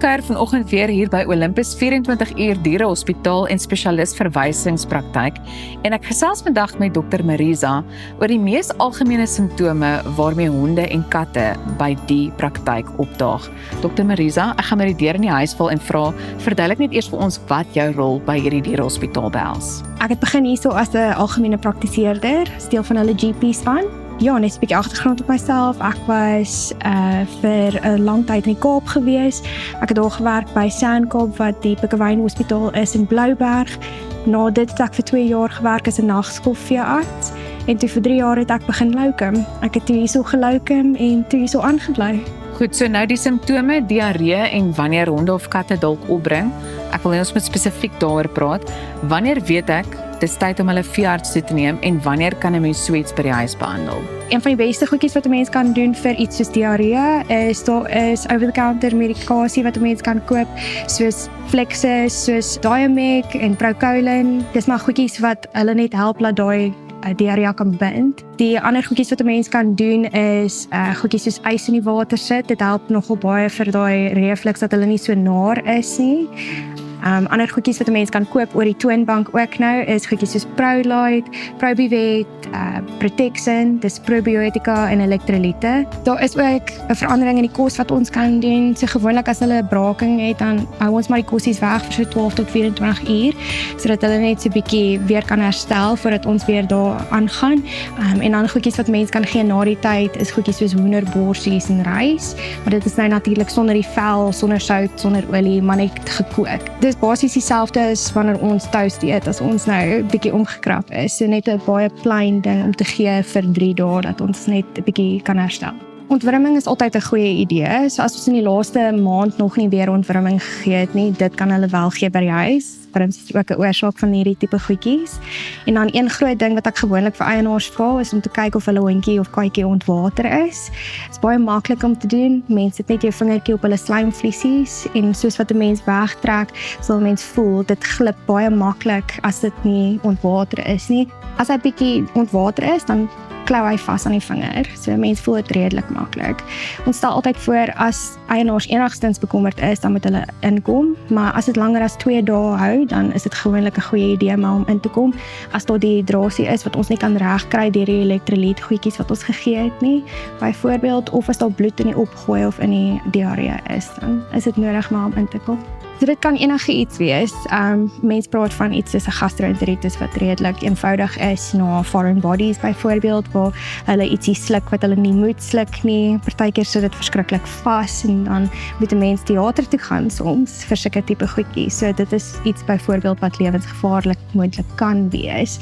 kuier vanoggend weer hier by Olympus 24 uur dierehospitaal en spesialis verwysingspraktyk. En ek gesels vandag met Dr. Marisa oor die mees algemene simptome waarmee honde en katte by die praktyk opdaag. Dr. Marisa, ek gaan met die deur in die huis val en vra, verduidelik net eers vir ons wat jou rol by hierdie dierehospitaal behels. Ek het begin hierso as 'n algemene praktiseerder, deel van hulle GP span. Ja, net 'n bietjie agtergrond op myself. Ek was vir 'n lang tyd in die Kaap gewees. Ek het daar gewerk by Chang wat die Pikkewyn Hospitaal is in Blouberg. Na dit het ek vir 2 jaar gewerk as 'n nagskoolveearts en toe vir 3 jaar het ek begin locum. Ek het toe hierso gelocum en toe hierso aangebly. Goed, so nou die simptome, diarree en wanneer honde of katte dalk opbring. Ek wil net ons met spesifiek daaroor praat. Wanneer weet ek dis tyd om hulle veearts toe te neem en wanneer kan 'n mens so iets by die huis behandel? Een van die beste goedjies wat 'n mens kan doen vir iets soos diarree is daar is over-the-counter medikasie wat 'n mens kan koop, soos Flexus, soos Diomec en Procolin. Dis maar goedjies wat hulle net help laat daai diarree kan bind. Die ander goedjies wat 'n mens kan doen is goedjies soos ys in die water sit. Dit help nogal baie vir daai reflux dat hulle nie so naar is nie. Ander goedjies wat 'n mens kan koop oor die toonbank ook nou is goedjies soos Prolite, Probivet, Protexin, dis probiotika en elektrolyte. Daar is ook 'n verandering in die kos wat ons kan doen. So gewoonlik as hulle 'n braking het, dan hou ons maar die kosies weg vir so 12 tot 24 uur, sodat hulle net so 'n bietjie weer kan herstel voordat ons weer daar aangaan. En dan goedjies wat mens kan gee na die tyd is goedjies soos hoenderborsies en rys, maar dit is nou natuurlik sonder die vel, sonder sout, sonder olie, maar net gekook. Dis basies dieselfde as wanneer ons toast eet as ons nou 'n bietjie omgekrap is. So net 'n baie plain ding om te gee vir 3 dae dat ons net 'n bietjie kan herstel. Ontwrimming is altyd 'n goeie idee. So as ons in die laaste maand nog nie weer ontwrimming gegee het nie, dit kan hulle wel gee by die huis. Wurms is ook 'n oorsaak van hierdie tipe goedjies. En dan een groot ding wat ek gewoonlik vir eienaars vra is om te kyk of hulle hondjie of katjie ontwater is. Dit is baie maklik om te doen. Mense sit net jou vingertjie op hulle slijmvliesies en soos wat 'n mens wegtrek, sal 'n mens voel dit glip baie maklik as dit nie ontwater is nie. As hy bietjie ontwater is, dan klou hy vas aan die vinger. So mense voel dit redelik maklik. Ons stel altyd voor as eienaars enigstens bekommerd is, dan moet hulle inkom, maar as dit langer as 2 dae hou, dan is dit gewoonlik 'n goeie idee om in te kom. As daar dehydrasie is wat ons nie kan regkry deur die elektrolyt goedjies wat ons gegee het nie, byvoorbeeld, of as daar bloed in die opgooi of in die diarree is, dan is dit nodig om in te kom. So dit kan enige iets wees. Mense praat van iets soos 'n gastroenteritis wat redelik eenvoudig is na foreign bodies byvoorbeeld, waar hulle ietsie sluk wat hulle nie moet sluk nie. Partykeer sit dit verskriklik vas en dan moet 'n mens teater toe gaan soms vir sulke tipe goedjies. So dit is iets byvoorbeeld wat lewensgevaarlik moontlik kan wees.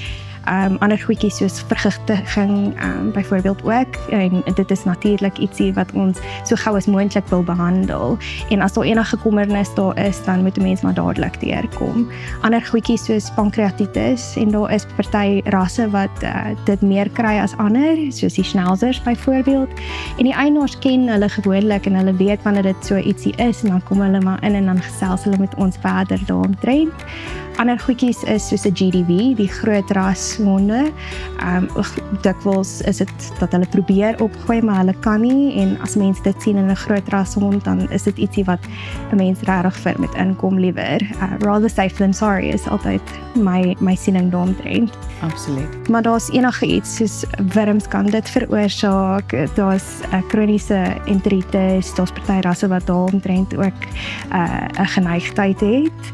Ander goedjies soos vergiftiging byvoorbeeld ook, en dit is natuurlik ietsie wat ons so gou as moontlik wil behandel, en as daar enige kommernis daar is, dan moet 'n mens maar dadelik deurkom. Ander goedjies soos pankreatitis, en daar is party rasse wat dit meer kry as ander, soos die schnauzers byvoorbeeld, en die eienaars ken hulle gewoonlik en hulle weet wanneer dit so ietsie is, en dan kom hulle maar in en dan gesels hulle met ons verder daaromtrent. Ander goedjies is soos 'n GDV, die groot ras honde. Dikwels is dit dat hulle probeer opgooi, maar hulle kan nie, en as mense dit sien in 'n groot ras hond, dan is dit ietsie wat 'n mens regtig vir met inkom liewer. Rather safe than sorry is altyd my siening daaromtrent. Absoluut. Maar daar's enige iets soos wurms kan dit veroorsaak, daar's kroniese enteritis, daar's party rasse wat daaromtrent ook 'n geneigtheid het,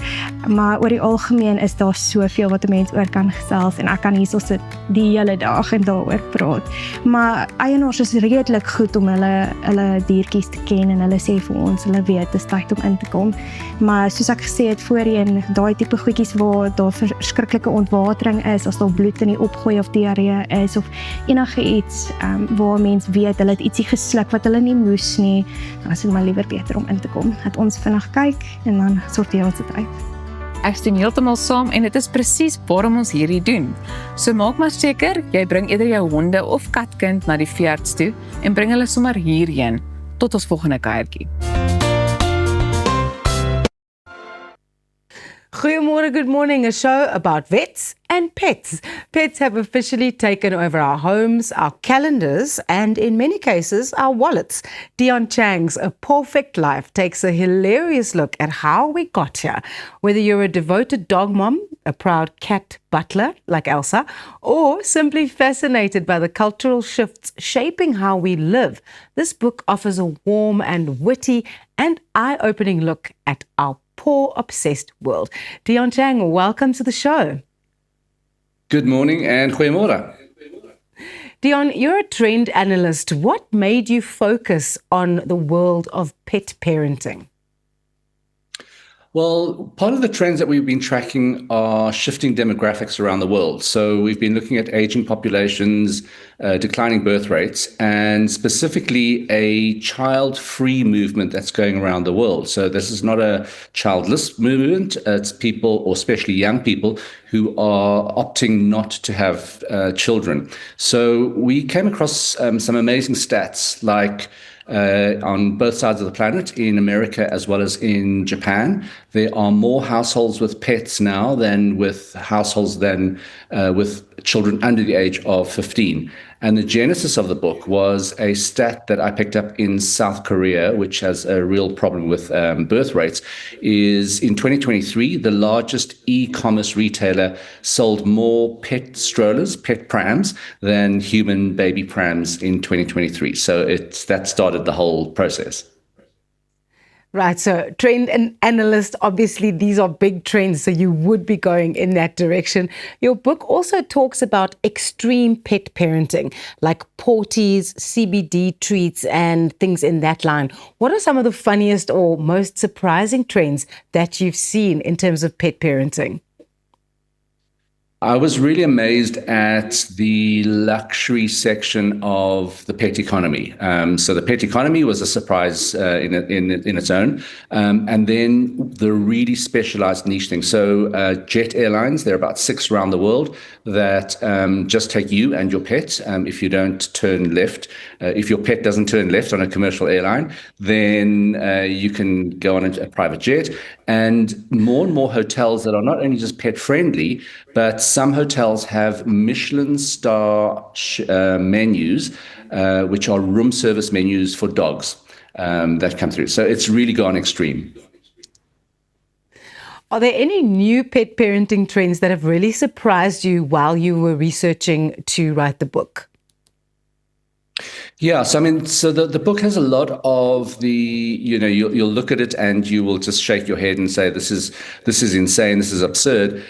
maar oor die algemeen is daar soveel wat 'n mens oor kan gesels, en ek kan hierso sit die hele dag en daaroor praat. Maar eienaars is redelik goed om hulle diertjies te ken, en hulle sê vir ons, hulle weet dis tyd om in te kom. Maar soos ek gesê het voorheen, daai tipe goedjies waar daar verskriklike ontwatering is, as daar bloed in die opgooi of diarree is, of enige iets waar mens weet hulle het ietsie gesluk wat hulle nie moes nie, dan is dit maar liewer beter om in te kom. Dat ons vinnig kyk en dan sorteer ons dit uit. Ek stem heeltemal saam en dit is presies waarom ons hierdie doen. So maak maar seker, jy bring eerder jou honde of katkind na die veearts toe en bring hulle sommer hierheen. Tot ons volgende kuiertjie. Goeiemôre, good morning, a show about vets and pets. Pets have officially taken over our homes, our calendars, and in many cases, our wallets. Dion Chang's A Perfect Life takes a hilarious look at how we got here. Whether you're a devoted dog mom, a proud cat butler like Elsa, or simply fascinated by the cultural shifts shaping how we live, this book offers a warm and witty and eye-opening look at our paw-obsessed world. Dion Chang, welcome to the show. Good morning and goeiemôre. Dion, you're a trend analyst. What made you focus on the world of pet parenting? Well, part of the trends that we've been tracking are shifting demographics around the world. So we've been looking at aging populations, declining birth rates, and specifically a child-free movement that's going around the world. So this is not a childless movement. It's people, or especially young people, who are opting not to have children. So we came across some amazing stats like on both sides of the planet, in America as well as in Japan. There are more households with pets now than with households with children under the age of 15. And the genesis of the book was a stat that I picked up in South Korea, which has a real problem with birth rates, is in 2023, the largest e-commerce retailer sold more pet strollers, pet prams, than human baby prams in 2023. So that started the whole process. Right, so trend and analyst, obviously these are big trends, so you would be going in that direction. Your book also talks about extreme pet parenting, like potties, CBD treats, and things in that line. What are some of the funniest or most surprising trends that you've seen in terms of pet parenting? I was really amazed at the luxury section of the pet economy. So the pet economy was a surprise in its own. And then the really specialized niche things. So jet airlines, there are about 6 around the world that just take you and your pet. If you don't turn left, if your pet doesn't turn left on a commercial airline, then you can go on a private jet. And more hotels that are not only just pet friendly, but some hotels have Michelin star menus, which are room service menus for dogs that come through. So it's really gone extreme. Are there any new pet parenting trends that have really surprised you while you were researching to write the book? Yeah, so the book has a lot of you'll look at it and you will just shake your head and say, this is insane, this is absurd,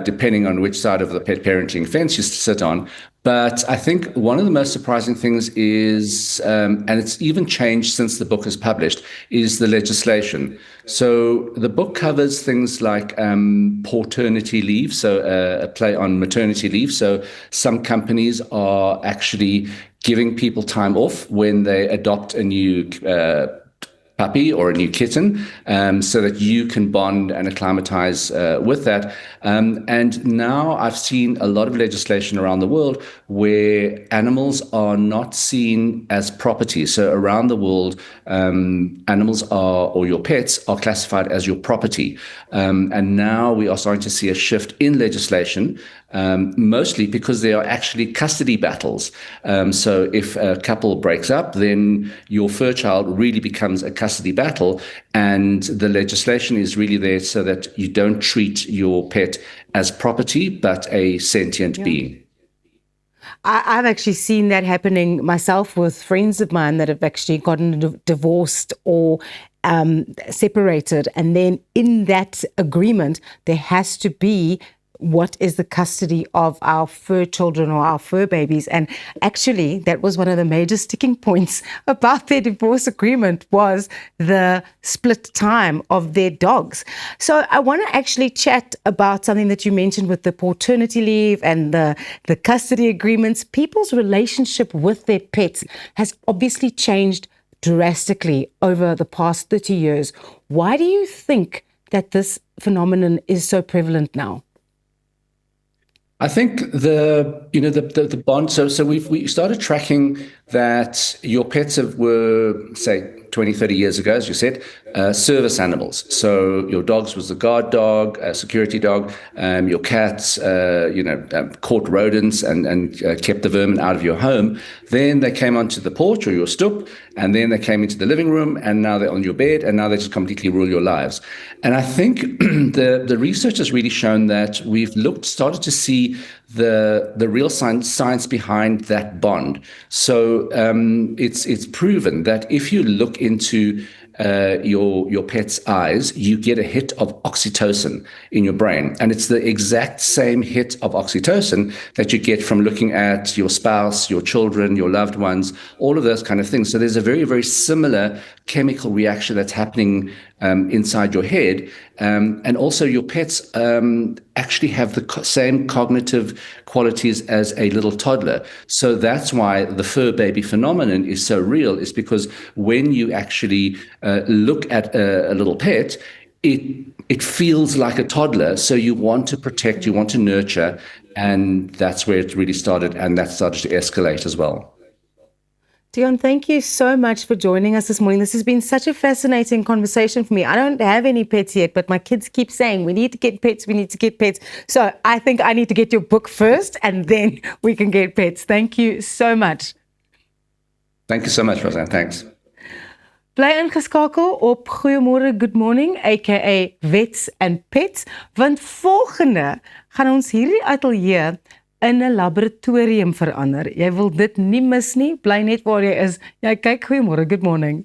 depending on which side of the pet parenting fence you sit on. But I think one of the most surprising things is, and it's even changed since the book is published, is the legislation. So the book covers things like paternity leave, so a play on maternity leave. So some companies are actually giving people time off when they adopt a new puppy or a new kitten, so that you can bond and acclimatize with that. And now I've seen a lot of legislation around the world where animals are not seen as property. So around the world, animals or your pets are classified as your property. And now we are starting to see a shift in legislation, mostly because there are actually custody battles. So if a couple breaks up, then your fur child really becomes a custody battle, and the legislation is really there so that you don't treat your pet as property, but a sentient being. I've actually seen that happening myself with friends of mine that have actually gotten divorced or separated. And then in that agreement, there has to be what is the custody of our fur children or our fur babies. And actually, that was one of the major sticking points about their divorce agreement, was the split time of their dogs. So I want to actually chat about something that you mentioned with the paternity leave and the custody agreements. People's relationship with their pets has obviously changed drastically over the past 30 years. Why do you think that this phenomenon is so prevalent now? I think the bond. So we started tracking that your pets were, say, 20, 30 years ago, as you said, service animals. So your dogs was the guard dog, security dog, your cats, caught rodents and kept the vermin out of your home. Then they came onto the porch or your stoep, and then they came into the living room, and now they're on your bed, and now they just completely rule your lives. And I think the research has really shown that we've started to see the real science behind that bond. So it's proven that if you look into your pet's eyes, you get a hit of oxytocin in your brain. And it's the exact same hit of oxytocin that you get from looking at your spouse, your children, your loved ones, all of those kind of things. So there's a very, very similar chemical reaction that's happening inside your head. And also your pets actually have the same cognitive qualities as a little toddler. So that's why the fur baby phenomenon is so real, is because when you actually look at a little pet, it feels like a toddler. So you want to protect, you want to nurture, and that's where it really started, and that started to escalate as well. Dion, thank you so much for joining us this morning. This has been such a fascinating conversation for me. I don't have any pets yet, but my kids keep saying, we need to get pets, we need to get pets. So I think I need to get your book first, and then we can get pets. Thank you so much. Thank you so much, Roseanne. Thanks. Bly ingeskakel op Goeiemôre, Good Morning, aka Vets and Pets, want volgende gaan ons hierdie ateljee in 'n laboratorium verander. Jy wil dit nie mis nie, bly net waar jy is. Jy kyk Goeiemôre, Good Morning.